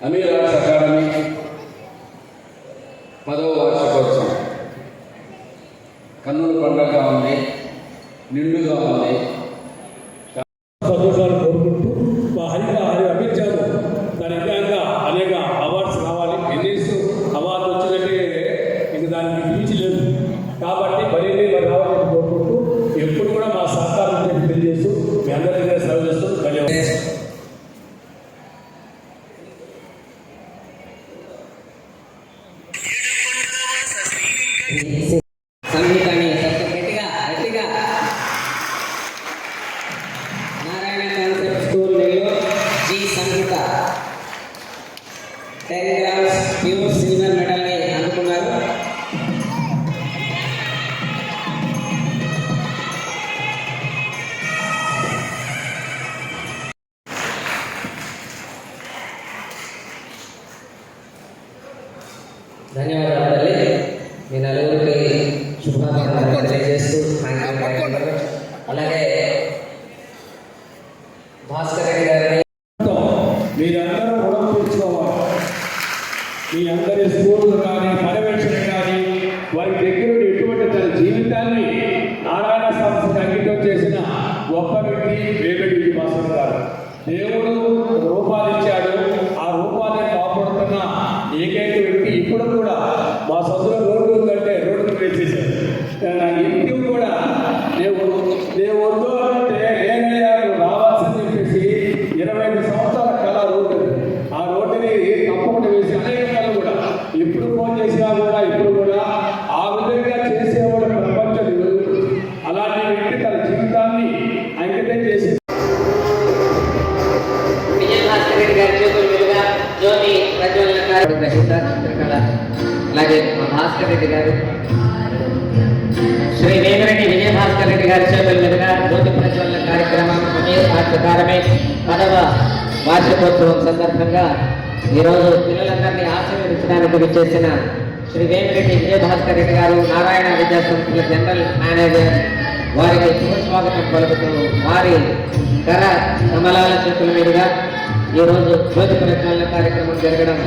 Aamir arts academy 10వ వార్షికోత్సవం కన్నుల పండుగగా ఉంది, నిండుగా ఉంది. సంతోషాలు కోరుకుంటూ అమీర్ గారు దాని ఇంకా అనేక అవార్డ్స్ రావాలి. ఎన్నిస్ అవార్డు వచ్చినట్టే ఇంక దానికి మించి లేదు కాబట్టి మరిన్ని రావాలని కోరుకుంటూ ఎప్పుడు కూడా మా సహకారం తెలియజేస్తూ మీ అందరికీ సెలవు చేస్తూ ధన్యవాదాలు. సంగీతాన్ని గట్టిగా గట్టిగా Narayana concept school Nellore G Sangeetha 10 grams pure silver మెడల్ని అందుకున్నారు. ధన్యవాదాలు తల్లి. మీ నలుగురికి శుభాకాంక్షలు తెలియజేస్తూ అలాగే భాస్కర్ రెడ్డి గారిని మీరందరూ రుణం తీర్చుకోవాలి. మీ అందరి స్కూళ్ళు కానీ పర్యవేక్షణ కానీ వారి దగ్గర ఎటువంటి తన జీవితాన్ని నారాయణ సంస్థకు అంకితం చేసిన గొప్ప వ్యక్తి వేగడి భాస్కర్ గారు. దేవుడు రూపాలు ఇచ్చాడు, ఆ రూపాన్ని కాపాడుతున్న ఏకైక వ్యక్తి. ఇప్పుడు కూడా మా సొంత రోడ్డు ఉందంటే రోడ్డుకు వేసేసారు. ఇంటికి కూడా దేవుడు అంటే నేనయ్యాను రావాల్సింది చెప్పేసి 25 సంవత్సరాల కళ రోడ్డు. ఆ రోడ్డుని తప్పకుండా వేసి అనేక కళలు కూడా ఇప్పుడు ఫోన్ చేసినా కూడా ఇప్పుడు కూడా ఆ విధంగా చేసేవాడు ప్రపంచం. అలాంటి వ్యక్తి తన జీవితాన్ని అంకితం చేసి జ్యోతి ప్రజ్వలన చిత్రకళ అలాగే మా భాస్కర్ రెడ్డి గారు శ్రీ వేమిరెడ్డి విజయ భాస్కర్ రెడ్డి గారి చేతుల మీదుగా జ్యోతి ప్రజ్వలన కార్యక్రమం అమీర్ ఆర్ట్స్ అకాడమీ 10వ వార్షికోత్సవం సందర్భంగా ఈరోజు పిల్లలందరినీ ఆశీర్వదించడానికి విచ్చేసిన శ్రీ వేమిరెడ్డి విజయ భాస్కర్ రెడ్డి గారు నారాయణ విద్యా సంస్థల జనరల్ మేనేజర్ వారికి శుభస్వాగతం పలుకుతూ వారి కర కమలాల చేతుల మీదుగా ఈరోజు జ్యోతి ప్రజ్వలన కార్యక్రమం జరగడం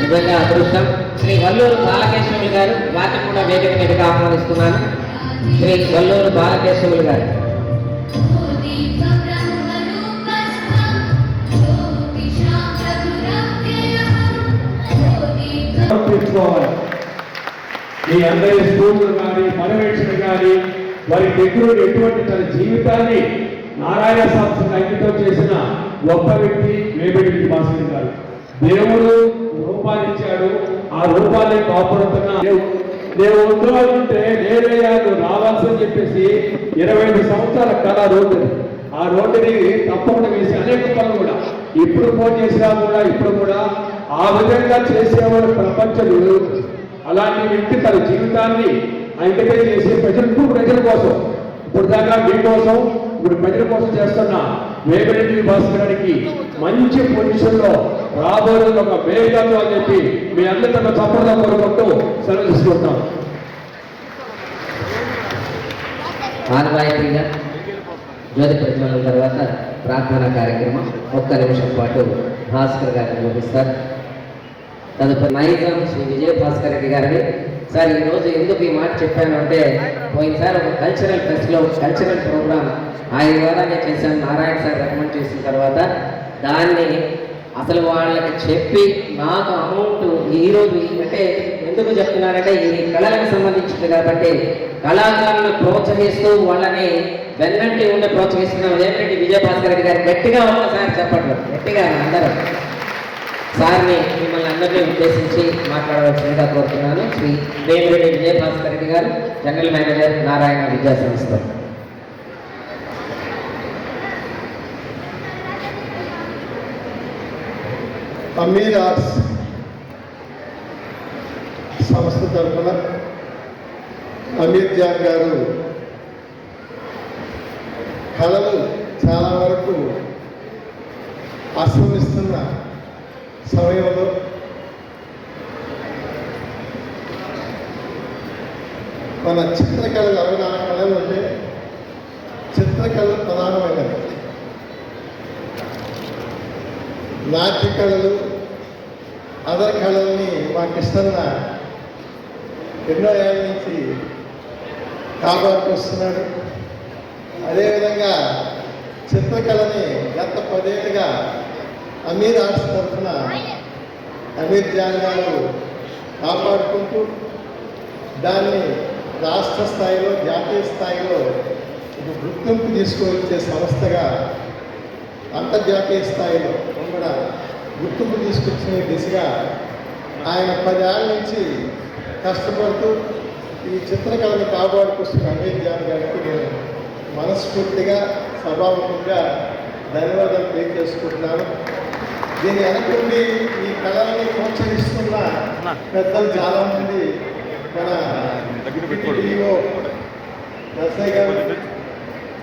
నిజంగా అదృష్టం. శ్రీ వల్లూరు బాలకేశవులు గారు వారిని కూడా వేదిక మీదుగా ఆహ్వానిస్తున్నాను. శ్రీ వల్లూరు బాలకేశవులు గారు మీ అందరి స్కూళ్ళు కానీ పర్యవేక్షణ కానీ వారి దగ్గర ఎటువంటి తన జీవితాన్ని నారాయణ సంస్థకు అంకితం చేసిన గొప్ప వ్యక్తి వేమిరెడ్డి భాస్కర్ గారు. దేవుడు రూపాన్ని ఇచ్చాడు, ఆ రూపాన్ని కాపాడుతున్న దేవుడు అంటే నేనయ్యాను రావాల్సిందని చెప్పేసి 25 సంవత్సరాల కళ రోడ్డు. ఆ రోడ్డుని తప్పకుండా వేసి అనేక పనులు కూడా ఇప్పుడు ఫోన్ చేసినా కూడా ఇప్పుడు కూడా ఆ విధంగా చేసేవాడు ప్రపంచం. అలాంటి వ్యక్తి తన జీవితాన్ని అంకితం చేసి ప్రజల కోసం ఇప్పుడు దాకా మీకోసం ఇప్పుడు ప్రజల కోసం చేస్తున్న వేమిరెడ్డి భాస్కర్ గారికి మంచి పొజిషన్లో రాబోయే ఒక వేగంలో అని చెప్పి మీ అందరితో చప్పగా కోరుకుంటూ సెలవు తీసుకుంటాం. ఆనవాయితీగా జ్యోతి ప్రజ్వలన తర్వాత ప్రార్థనా కార్యక్రమం 1 నిమిషం పాటు భాస్కర్ గారిని చూపిస్తారు. తదుపరి నైజాం శ్రీ విజయ భాస్కర్ రెడ్డి గారిని. సార్ ఈరోజు ఎందుకు ఈ మాట చెప్పాను అంటే పోయినసారి ఒక కల్చరల్ ఫెస్ట్లో కల్చరల్ ప్రోగ్రామ్ ఆయన ద్వారానే చేశాను. నారాయణ సార్ రికమెండ్ చేసిన తర్వాత దాన్ని అసలు వాళ్ళకి చెప్పి నాకు అమౌంట్ ఈరోజు అంటే ఎందుకు చెప్తున్నారంటే ఇది కళలకు సంబంధించింది కాబట్టి కళాకారులను ప్రోత్సహిస్తూ వాళ్ళని వెన్నంటి ఉండి ప్రోత్సహిస్తున్న వేమిరెడ్డి విజయ భాస్కర్ రెడ్డి గారు గట్టిగా ఒక్కసారి చెప్పండి, గట్టిగా అందరూ సార్ని మిమ్మల్ని అందరినీ ఉద్దేశించి మాట్లాడవలసిందిగా కోరుతున్నాను. శ్రీ వేమిరెడ్డి విజయ భాస్కర్ రెడ్డి గారు, జనరల్ మేనేజర్ నారాయణ విద్యా సంస్థ. అమీర్ ఆర్ట్స్ సంస్థ తరఫున అమీర్ జాన్ గారు కళలు చాలా వరకు ఆశ్రమిస్తున్న సమయంలో మన చిత్రకళలు 64 కళలు ఉంటే చిత్రకళ ప్రధానమైనది. నాట్య కళలు అదర్ కళల్ని మాకు ఇస్తున్న ఎన్నో ఏళ్ళ నుంచి కాపాడుకు వస్తున్నాడు. అదేవిధంగా చిత్రకళని గత 10 ఏళ్ళుగా అమీర్ ఆర్ట్స్ తరఫున అమీర్ జాన్ గారు కాపాడుకుంటూ దాన్ని రాష్ట్ర స్థాయిలో జాతీయ స్థాయిలో ఒక గుర్తింపు తీసుకువచ్చే సంస్థగా అంతర్జాతీయ స్థాయిలో కూడా గుర్తింపు తీసుకొచ్చిన దిశగా ఆయన 10 ఏళ్ళ నుంచి కష్టపడుతూ ఈ చిత్రకళని కాపాడుకొస్తున్న అమీర్ జాన్ గారికి నేను మనస్ఫూర్తిగా సభాముఖంగా ధన్యవాదాలు తెలియజేసుకుంటున్నాను. దీని వెనకుండి ఈ కళలని ప్రోత్సహిస్తున్న పెద్దలు చాలామంది మన డిఓ నర్సయ్య గారు,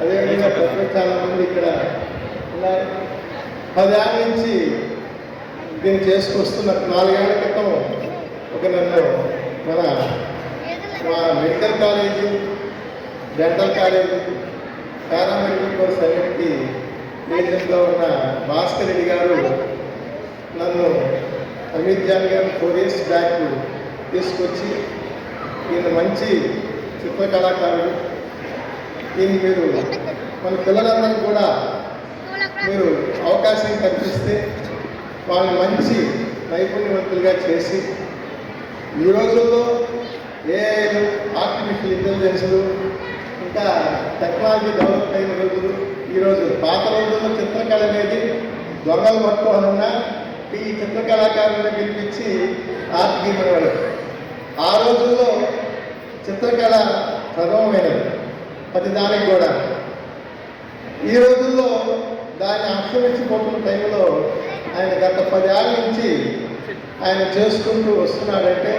అదేవిధంగా పెద్దలు చాలామంది ఇక్కడ ఉన్నారు. 10 ఏళ్ళ నుంచి దీన్ని చేసుకొస్తున్న 4 ఏళ్ల క్రితం నన్ను మా medical college, dental college, paramedical course అన్నిటికీ ఏజెంట్గా ఉన్న భాస్కర్ రెడ్డి గారు నన్ను అమీర్ జాన్ గారు 4 years బ్యాక్ తీసుకొచ్చి ఈయన మంచి చిత్రకళాకారుడు, దీన్ని మీరు మన పిల్లలందరికీ కూడా మీరు అవకాశం కల్పిస్తే వాళ్ళని మంచి నైపుణ్యవంతులుగా చేసి ఈ రోజుల్లో ఏఐలు, ఆర్టిఫిషియల్ ఇంటెలిజెన్స్లు, ఇంకా టెక్నాలజీ డెవలప్ అయిన రోజులు ఈరోజు. పాత రోజుల్లో చిత్రకళ అనేది దొంగలు పట్టుకోవాలన్నా ఈ చిత్రకళాకారులను పిలిపించి ఆర్ట్ గీయమనేవాడు. ఆ రోజుల్లో చిత్రకళ ప్రథమమైనది ప్రతి దానికి కూడా. ఈ రోజుల్లో దాన్ని అక్షరించిపోతున్న టైంలో ఆయన గత 10 ఏళ్ళ నుంచి ఆయన చేసుకుంటూ వస్తున్నాడంటే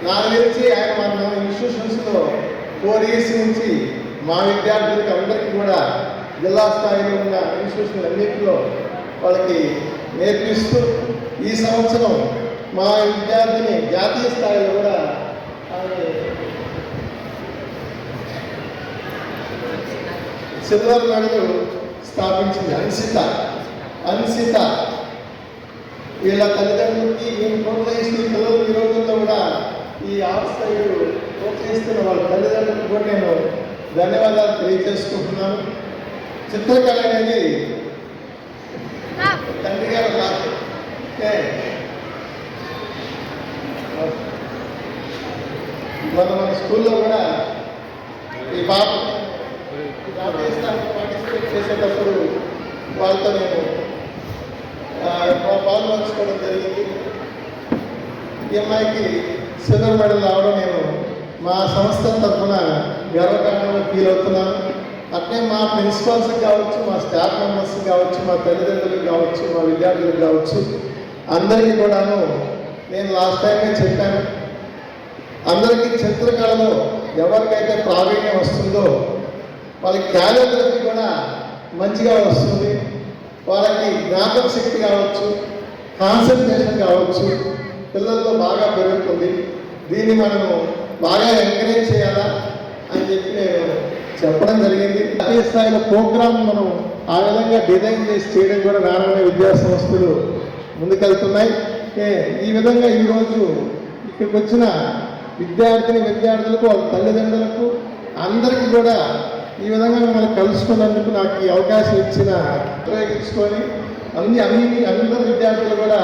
నాకు తెలిసి ఆయన మన ఇన్స్టిట్యూషన్స్లో 4 years నుంచి మా విద్యార్థులకి అందరికీ కూడా జిల్లా స్థాయిలో ఉన్న ఇన్స్టిట్యూషన్ అన్నింటిలో వాళ్ళకి నేర్పిస్తూ ఈ సంవత్సరం మా విద్యార్థిని జాతీయ స్థాయిలో కూడా సిల్వర్ మెడల్ స్థాపించింది. అన్సిత వీళ్ళ తల్లిదండ్రులకి నేను ప్రోత్సహిస్తున్న పిల్లలు ఈ రోజుల్లో కూడా ఈ ఆర్ట్స్ సైడ్ ప్రోత్సహిస్తున్న వాళ్ళ తల్లిదండ్రులకు కూడా నేను ధన్యవాదాలు తెలియజేసుకుంటున్నాను. చిత్రకళ అనేది తండ్రి గారు కాదు. మన స్కూల్లో కూడా ఈ పార్టిసిపేట్ చేసేటప్పుడు వాళ్ళతో నేను పాల్పంచుకోవడం జరిగింది. ఈ అమ్మాయికి సిల్వర్ మెడల్ రావడం నేను మా సంస్థ తరఫున గర్వకారణంగా ఫీల్ అవుతున్నాను. అట్లే మా ప్రిన్సిపాల్స్కి కావచ్చు, మా స్టాఫ్ మెంబర్స్కి కావచ్చు, మా తల్లిదండ్రులకు కావచ్చు, మా విద్యార్థులకు కావచ్చు, అందరికీ కూడాను నేను లాస్ట్ టైమే చెప్పాను. అందరికీ చిత్రకళలో ఎవరికైతే ప్రావీణ్యం వస్తుందో వాళ్ళకి క్యాలిగ్రఫీ కూడా మంచిగా వస్తుంది. వాళ్ళకి జ్ఞాపక శక్తి కావచ్చు, కాన్సన్ట్రేషన్ కావచ్చు పిల్లల్లో బాగా పెరుగుతుంది. దీన్ని మనము బాగా ఎంకరేజ్ చేయాలా అని చెప్పి నేను చెప్పడం జరిగింది. జాతీయ స్థాయిలో ప్రోగ్రామ్ మనం ఆ విధంగా డిజైన్ చేసి చేయడం కూడా నారాయణ విద్యా సంస్థలు ముందుకెళ్తున్నాయి. ఈ విధంగా ఈరోజు ఇక్కడికి వచ్చిన విద్యార్థులకు, వాళ్ళ తల్లిదండ్రులకు అందరికీ కూడా ఈ విధంగా మిమ్మల్ని కలుసుకున్నందుకు నాకు ఈ అవకాశం ఇచ్చిన ఉపయోగించుకొని అందరు విద్యార్థులు కూడా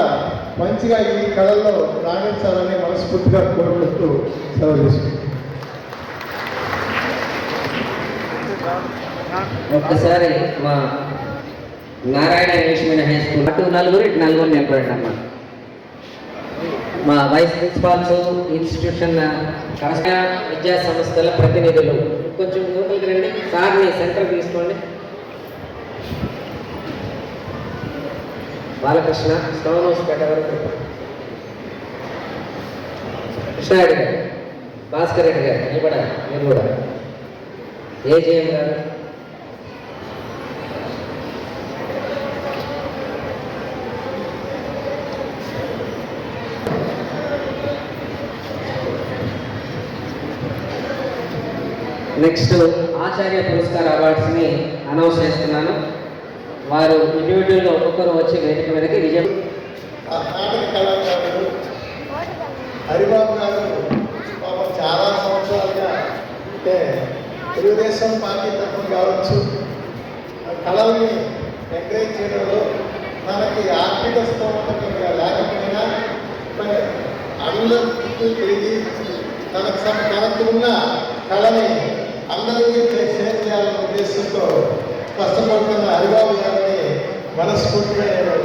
మంచిగా ఈ కళల్లో రాణించాలని మనస్ఫూర్తిగా కోరుకుంటూ సెలవు తీసుకుంటాను. ఒక్కసారి మా Narayana English medium high school అటు నలుగురు నిలబడండి అమ్మా. మా వైస్ ప్రిన్సిపాల్స్, ఇన్స్టిట్యూషన్ విద్యా సంస్థల ప్రతినిధులు కొంచెం లోపలికి రండి. సార్ని సెంటర్ తీసుకోండి. బాలకృష్ణ స్టోన్ హౌస్ పేట వరకు, కృష్ణారెడ్డి గారు, భాస్కర్ రెడ్డి గారు నిలబడాలి. మీరు కూడా ఏజేఎం గారు, నెక్స్ట్ ఆచార్య పురస్కార్ అవార్డ్స్ని అనౌన్స్ చేస్తున్నాను. వారు ఇండివిజువల్గా ఒక్కొక్కరు వచ్చి వేదిక మీదకి విజయం ఆ నాటక కళాకారుడు హరిబాబు గారు పాపం చాలా సంవత్సరాలుగా అంటే తెలుగుదేశం పార్టీ తరఫున కావచ్చు ఆ కళల్ని ఎంకరేజ్ చేయడంలో మనకి ఆర్థిక స్తోమత లేకపోయినా అందరికీ తిరిగి తనకు ఉన్న కళని అందరికీ షేర్ చేయాలనే ఉద్దేశంతో కష్టపడుతున్న హరిబాబు గారిని మనస్ఫూర్తిగా నేను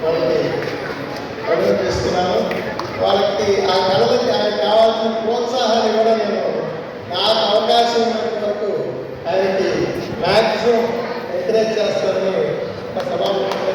వాళ్ళకి అభినందిస్తున్నాను. వాళ్ళకి ఆ కళలకి ఆయనకు కావాల్సిన ప్రోత్సాహాన్ని కూడా నేను నాకు అవకాశం ఉన్నంత వరకు ఆయనకి మ్యాక్సిమం ఎంకరేజ్ చేస్తానని సభాముఖంగా